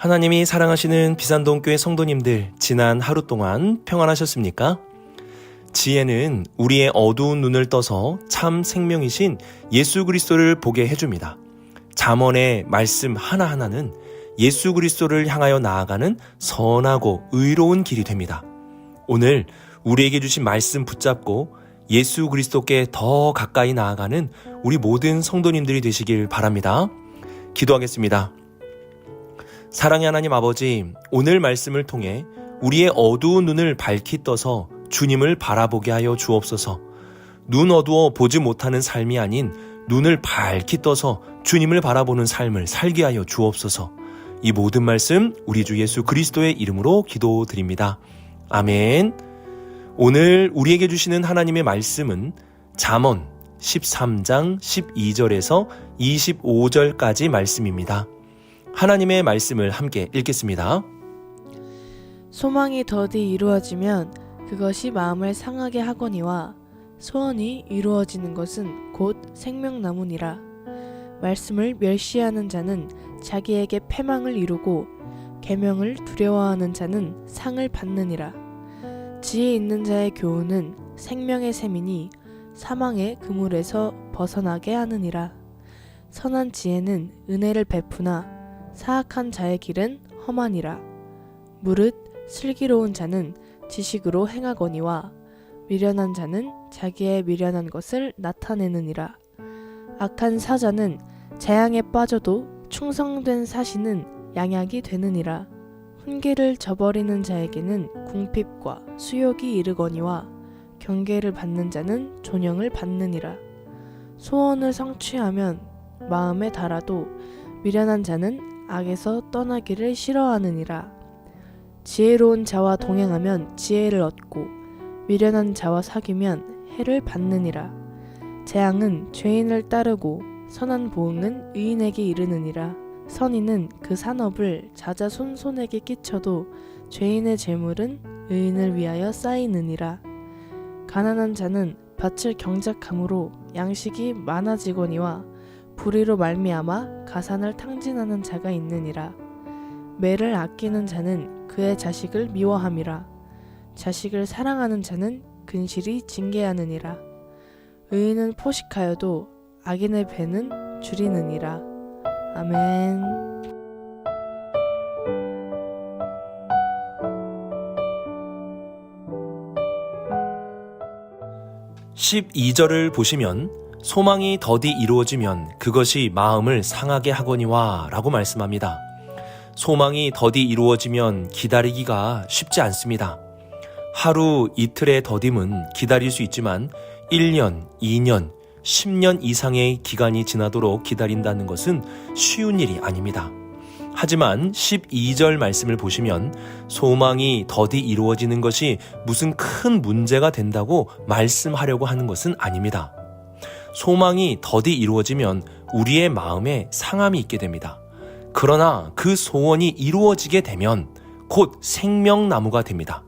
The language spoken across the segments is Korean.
하나님이 사랑하시는 비산동교회 성도님들, 지난 하루 동안 평안하셨습니까? 지혜는 우리의 어두운 눈을 떠서 참 생명이신 예수 그리스도를 보게 해줍니다. 잠언의 말씀 하나하나는 예수 그리스도를 향하여 나아가는 선하고 의로운 길이 됩니다. 오늘 우리에게 주신 말씀 붙잡고 예수 그리스도께 더 가까이 나아가는 우리 모든 성도님들이 되시길 바랍니다. 기도하겠습니다. 사랑의 하나님 아버지, 오늘 말씀을 통해 우리의 어두운 눈을 밝히 떠서 주님을 바라보게 하여 주옵소서. 눈 어두워 보지 못하는 삶이 아닌 눈을 밝히 떠서 주님을 바라보는 삶을 살게 하여 주옵소서. 이 모든 말씀 우리 주 예수 그리스도의 이름으로 기도드립니다. 아멘. 오늘 우리에게 주시는 하나님의 말씀은 잠언 13장 12절에서 25절까지 말씀입니다. 하나님의 말씀을 함께 읽겠습니다. 소망이 더디 이루어지면 그것이 마음을 상하게 하거니와 소원이 이루어지는 것은 곧 생명나무니라. 말씀을 멸시하는 자는 자기에게 패망을 이루고 계명을 두려워하는 자는 상을 받느니라. 지혜 있는 자의 교훈은 생명의 샘이니 사망의 그물에서 벗어나게 하느니라. 선한 지혜는 은혜를 베푸나 사악한 자의 길은 험하니라. 무릇 슬기로운 자는 지식으로 행하거니와 미련한 자는 자기의 미련한 것을 나타내느니라. 악한 사자는 재앙에 빠져도 충성된 사신은 양약이 되느니라. 훈계를 저버리는 자에게는 궁핍과 수욕이 이르거니와 경계를 받는 자는 존영을 받느니라. 소원을 성취하면 마음에 달아도 미련한 자는 악에서 떠나기를 싫어하느니라. 지혜로운 자와 동행하면 지혜를 얻고 미련한 자와 사귀면 해를 받느니라. 재앙은 죄인을 따르고 선한 보응은 의인에게 이르느니라. 선인은 그 산업을 자자손손에게 끼쳐도 죄인의 재물은 의인을 위하여 쌓이느니라. 가난한 자는 밭을 경작함으로 양식이 많아지거니와 불의로 말미암아 가산을 탕진하는 자가 있느니라. 매를 아끼는 자는 그의 자식을 미워함이라. 자식을 사랑하는 자는 근실이 징계하느니라. 의인은 포식하여도 악인의 배는 줄이느니라. 아멘. 12절을 보시면 소망이 더디 이루어지면 그것이 마음을 상하게 하거니와 라고 말씀합니다. 소망이 더디 이루어지면 기다리기가 쉽지 않습니다. 하루 이틀의 더딤은 기다릴 수 있지만 1년, 2년, 10년 이상의 기간이 지나도록 기다린다는 것은 쉬운 일이 아닙니다. 하지만 12절 말씀을 보시면 소망이 더디 이루어지는 것이 무슨 큰 문제가 된다고 말씀하려고 하는 것은 아닙니다. 소망이 더디 이루어지면 우리의 마음에 상함이 있게 됩니다. 그러나 그 소원이 이루어지게 되면 곧 생명나무가 됩니다.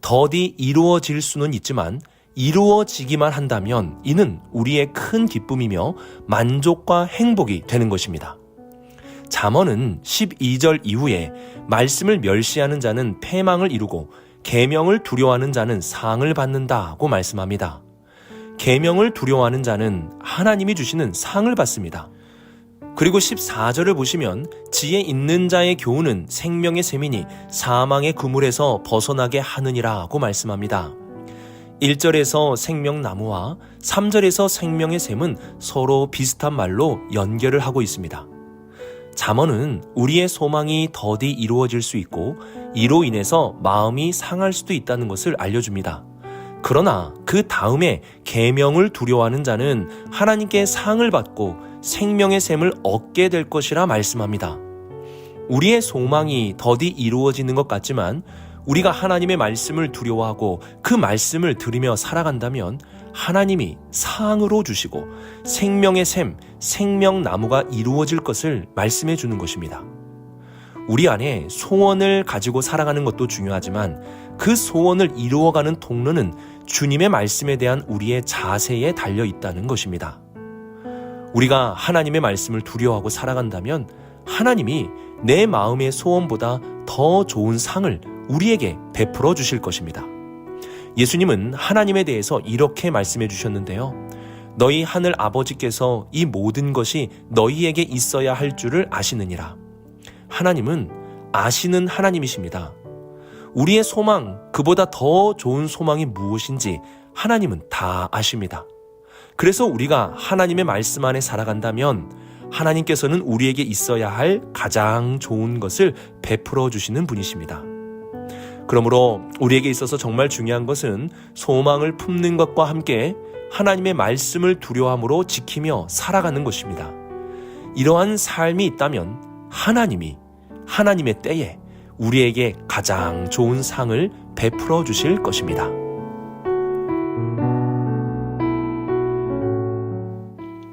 더디 이루어질 수는 있지만 이루어지기만 한다면 이는 우리의 큰 기쁨이며 만족과 행복이 되는 것입니다. 잠언은 12절 이후에 말씀을 멸시하는 자는 패망을 이루고 계명을 두려워하는 자는 상을 받는다고 말씀합니다. 계명을 두려워하는 자는 하나님이 주시는 상을 받습니다. 그리고 14절을 보시면 지혜 있는 자의 교훈은 생명의 샘이니 사망의 그물에서 벗어나게 하느니라고 말씀합니다. 1절에서 생명나무와 3절에서 생명의 샘은 서로 비슷한 말로 연결을 하고 있습니다. 잠언은 우리의 소망이 더디 이루어질 수 있고 이로 인해서 마음이 상할 수도 있다는 것을 알려줍니다. 그러나 그 다음에 계명을 두려워하는 자는 하나님께 상을 받고 생명의 샘을 얻게 될 것이라 말씀합니다. 우리의 소망이 더디 이루어지는 것 같지만 우리가 하나님의 말씀을 두려워하고 그 말씀을 들으며 살아간다면 하나님이 상으로 주시고 생명의 샘, 생명나무가 이루어질 것을 말씀해 주는 것입니다. 우리 안에 소원을 가지고 살아가는 것도 중요하지만 그 소원을 이루어가는 통로는 주님의 말씀에 대한 우리의 자세에 달려 있다는 것입니다. 우리가 하나님의 말씀을 두려워하고 살아간다면 하나님이 내 마음의 소원보다 더 좋은 상을 우리에게 베풀어 주실 것입니다. 예수님은 하나님에 대해서 이렇게 말씀해 주셨는데요. 너희 하늘 아버지께서 이 모든 것이 너희에게 있어야 할 줄을 아시느니라. 하나님은 아시는 하나님이십니다. 우리의 소망, 그보다 더 좋은 소망이 무엇인지 하나님은 다 아십니다. 그래서 우리가 하나님의 말씀 안에 살아간다면 하나님께서는 우리에게 있어야 할 가장 좋은 것을 베풀어 주시는 분이십니다. 그러므로 우리에게 있어서 정말 중요한 것은 소망을 품는 것과 함께 하나님의 말씀을 두려움으로 지키며 살아가는 것입니다. 이러한 삶이 있다면 하나님의 때에 우리에게 가장 좋은 상을 베풀어 주실 것입니다.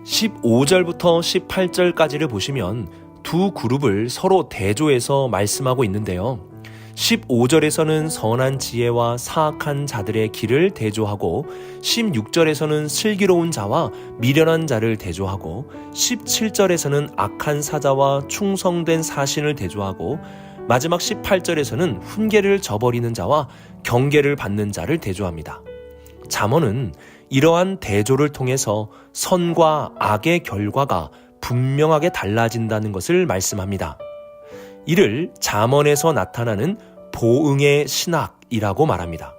15절부터 18절까지를 보시면 두 그룹을 서로 대조해서 말씀하고 있는데요. 15절에서는 선한 지혜와 사악한 자들의 길을 대조하고 16절에서는 슬기로운 자와 미련한 자를 대조하고 17절에서는 악한 사자와 충성된 사신을 대조하고 마지막 18절에서는 훈계를 저버리는 자와 경계를 받는 자를 대조합니다. 잠언은 이러한 대조를 통해서 선과 악의 결과가 분명하게 달라진다는 것을 말씀합니다. 이를 잠언에서 나타나는 보응의 신학이라고 말합니다.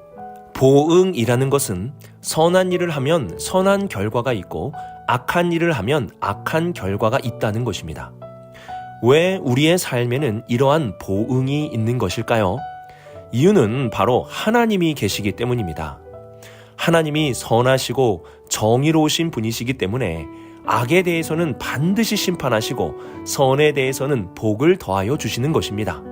보응이라는 것은 선한 일을 하면 선한 결과가 있고 악한 일을 하면 악한 결과가 있다는 것입니다. 왜 우리의 삶에는 이러한 보응이 있는 것일까요? 이유는 바로 하나님이 계시기 때문입니다. 하나님이 선하시고 정의로우신 분이시기 때문에 악에 대해서는 반드시 심판하시고 선에 대해서는 복을 더하여 주시는 것입니다.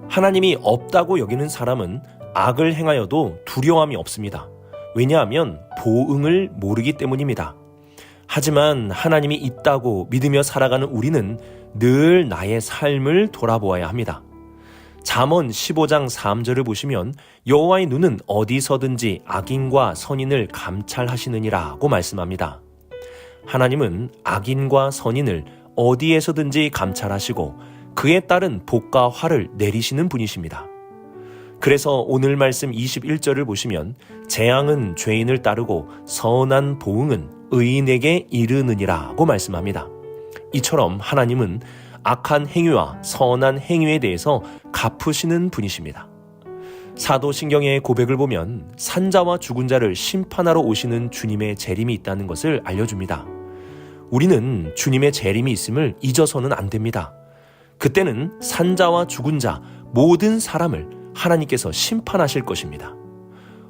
하나님이 없다고 여기는 사람은 악을 행하여도 두려움이 없습니다. 왜냐하면 보응을 모르기 때문입니다. 하지만 하나님이 있다고 믿으며 살아가는 우리는 늘 나의 삶을 돌아보아야 합니다. 잠언 15장 3절을 보시면 여호와의 눈은 어디서든지 악인과 선인을 감찰하시느니라고 말씀합니다. 하나님은 악인과 선인을 어디에서든지 감찰하시고 그에 따른 복과 화를 내리시는 분이십니다. 그래서 오늘 말씀 21절을 보시면 재앙은 죄인을 따르고 선한 보응은 의인에게 이르느니라고 말씀합니다. 이처럼 하나님은 악한 행위와 선한 행위에 대해서 갚으시는 분이십니다. 사도신경의 고백을 보면 산자와 죽은 자를 심판하러 오시는 주님의 재림이 있다는 것을 알려줍니다. 우리는 주님의 재림이 있음을 잊어서는 안 됩니다. 그때는 산자와 죽은 자 모든 사람을 하나님께서 심판하실 것입니다.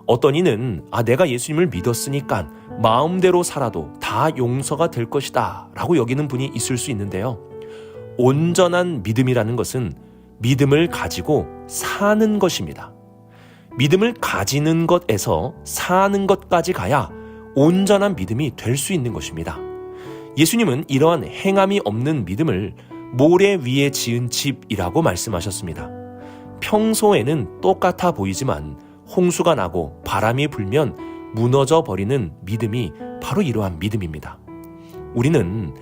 어떤 이는 내가 예수님을 믿었으니까 마음대로 살아도 다 용서가 될 것이다 라고 여기는 분이 있을 수 있는데요. 온전한 믿음이라는 것은 믿음을 가지고 사는 것입니다. 믿음을 가지는 것에서 사는 것까지 가야 온전한 믿음이 될 수 있는 것입니다. 예수님은 이러한 행함이 없는 믿음을 모래 위에 지은 집이라고 말씀하셨습니다. 평소에는 똑같아 보이지만 홍수가 나고 바람이 불면 무너져 버리는 믿음이 바로 이러한 믿음입니다. 우리는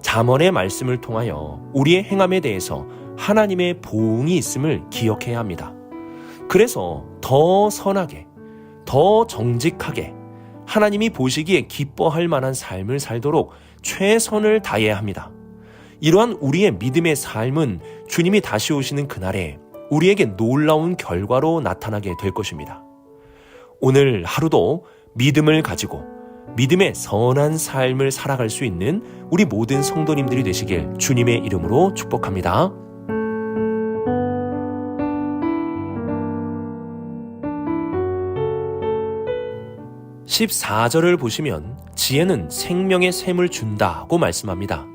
잠언의 말씀을 통하여 우리의 행함에 대해서 하나님의 보응이 있음을 기억해야 합니다. 그래서 더 선하게, 더 정직하게 하나님이 보시기에 기뻐할 만한 삶을 살도록 최선을 다해야 합니다. 이러한 우리의 믿음의 삶은 주님이 다시 오시는 그날에 우리에게 놀라운 결과로 나타나게 될 것입니다. 오늘 하루도 믿음을 가지고 믿음의 선한 삶을 살아갈 수 있는 우리 모든 성도님들이 되시길 주님의 이름으로 축복합니다. 14절을 보시면 지혜는 생명의 샘을 준다고 말씀합니다.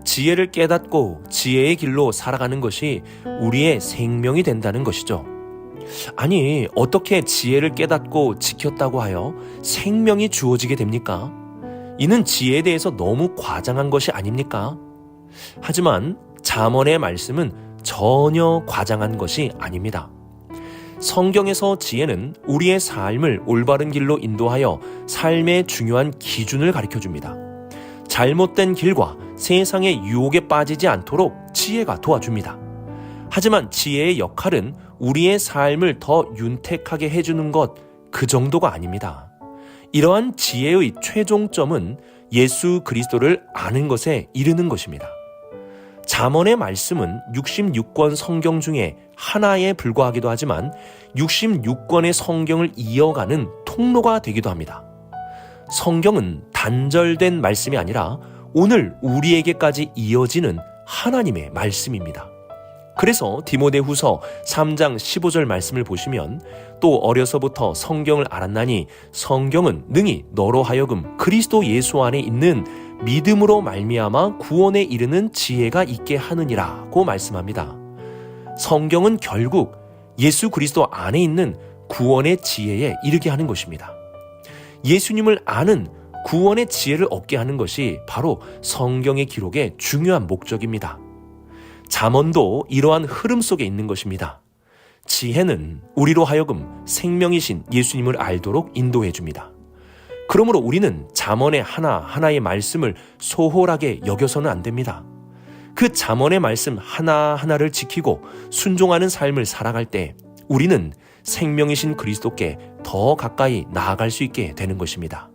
지혜를 깨닫고 지혜의 길로 살아가는 것이 우리의 생명이 된다는 것이죠. 아니, 어떻게 지혜를 깨닫고 지켰다고 하여 생명이 주어지게 됩니까? 이는 지혜에 대해서 너무 과장한 것이 아닙니까? 하지만 잠언의 말씀은 전혀 과장한 것이 아닙니다. 성경에서 지혜는 우리의 삶을 올바른 길로 인도하여 삶의 중요한 기준을 가르쳐줍니다. 잘못된 길과 세상의 유혹에 빠지지 않도록 지혜가 도와줍니다. 하지만 지혜의 역할은 우리의 삶을 더 윤택하게 해주는 것, 그 정도가 아닙니다. 이러한 지혜의 최종점은 예수 그리스도를 아는 것에 이르는 것입니다. 잠언의 말씀은 66권 성경 중에 하나에 불과하기도 하지만 66권의 성경을 이어가는 통로가 되기도 합니다. 성경은 단절된 말씀이 아니라 오늘 우리에게까지 이어지는 하나님의 말씀입니다. 그래서 디모데후서 3장 15절 말씀을 보시면 또 어려서부터 성경을 알았나니 성경은 능히 너로 하여금 그리스도 예수 안에 있는 믿음으로 말미암아 구원에 이르는 지혜가 있게 하느니라고 말씀합니다. 성경은 결국 예수 그리스도 안에 있는 구원의 지혜에 이르게 하는 것입니다. 예수님을 아는 구원의 지혜를 얻게 하는 것이 바로 성경의 기록의 중요한 목적입니다. 잠언도 이러한 흐름 속에 있는 것입니다. 지혜는 우리로 하여금 생명이신 예수님을 알도록 인도해 줍니다. 그러므로 우리는 잠언의 하나하나의 말씀을 소홀하게 여겨서는 안 됩니다. 그 잠언의 말씀 하나하나를 지키고 순종하는 삶을 살아갈 때 우리는 생명이신 그리스도께 더 가까이 나아갈 수 있게 되는 것입니다.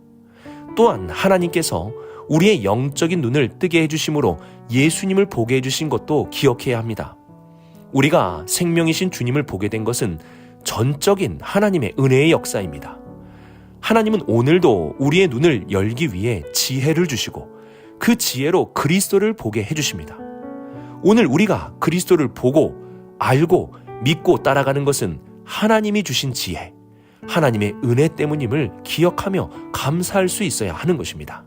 또한 하나님께서 우리의 영적인 눈을 뜨게 해주심으로 예수님을 보게 해주신 것도 기억해야 합니다. 우리가 생명이신 주님을 보게 된 것은 전적인 하나님의 은혜의 역사입니다. 하나님은 오늘도 우리의 눈을 열기 위해 지혜를 주시고 그 지혜로 그리스도를 보게 해주십니다. 오늘 우리가 그리스도를 보고 알고 믿고 따라가는 것은 하나님이 주신 지혜, 하나님의 은혜 때문임을 기억하며 감사할 수 있어야 하는 것입니다.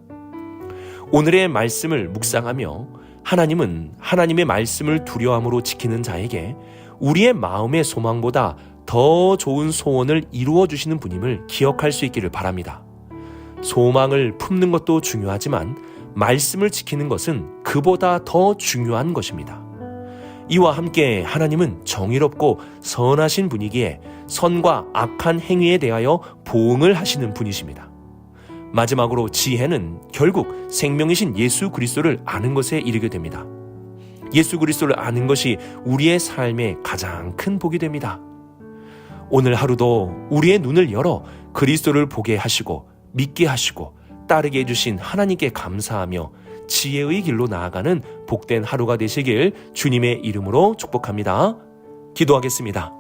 오늘의 말씀을 묵상하며 하나님은 하나님의 말씀을 두려움으로 지키는 자에게 우리의 마음의 소망보다 더 좋은 소원을 이루어 주시는 분임을 기억할 수 있기를 바랍니다. 소망을 품는 것도 중요하지만 말씀을 지키는 것은 그보다 더 중요한 것입니다. 이와 함께 하나님은 정의롭고 선하신 분이기에 선과 악한 행위에 대하여 보응을 하시는 분이십니다. 마지막으로 지혜는 결국 생명이신 예수 그리스도를 아는 것에 이르게 됩니다. 예수 그리스도를 아는 것이 우리의 삶의 가장 큰 복이 됩니다. 오늘 하루도 우리의 눈을 열어 그리스도를 보게 하시고 믿게 하시고 따르게 해주신 하나님께 감사하며 지혜의 길로 나아가는 복된 하루가 되시길 주님의 이름으로 축복합니다. 기도하겠습니다.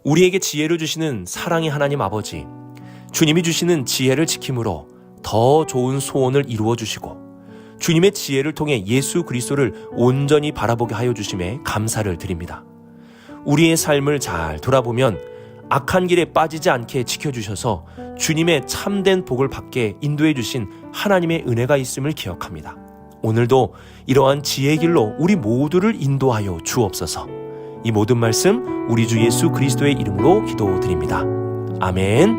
우리에게 지혜를 주시는 사랑의 하나님 아버지, 주님이 주시는 지혜를 지킴으로 더 좋은 소원을 이루어 주시고 주님의 지혜를 통해 예수 그리스도를 온전히 바라보게 하여 주심에 감사를 드립니다. 우리의 삶을 잘 돌아보면 악한 길에 빠지지 않게 지켜주셔서 주님의 참된 복을 받게 인도해 주신 하나님의 은혜가 있음을 기억합니다. 오늘도 이러한 지혜의 길로 우리 모두를 인도하여 주옵소서. 이 모든 말씀 우리 주 예수 그리스도의 이름으로 기도드립니다. 아멘.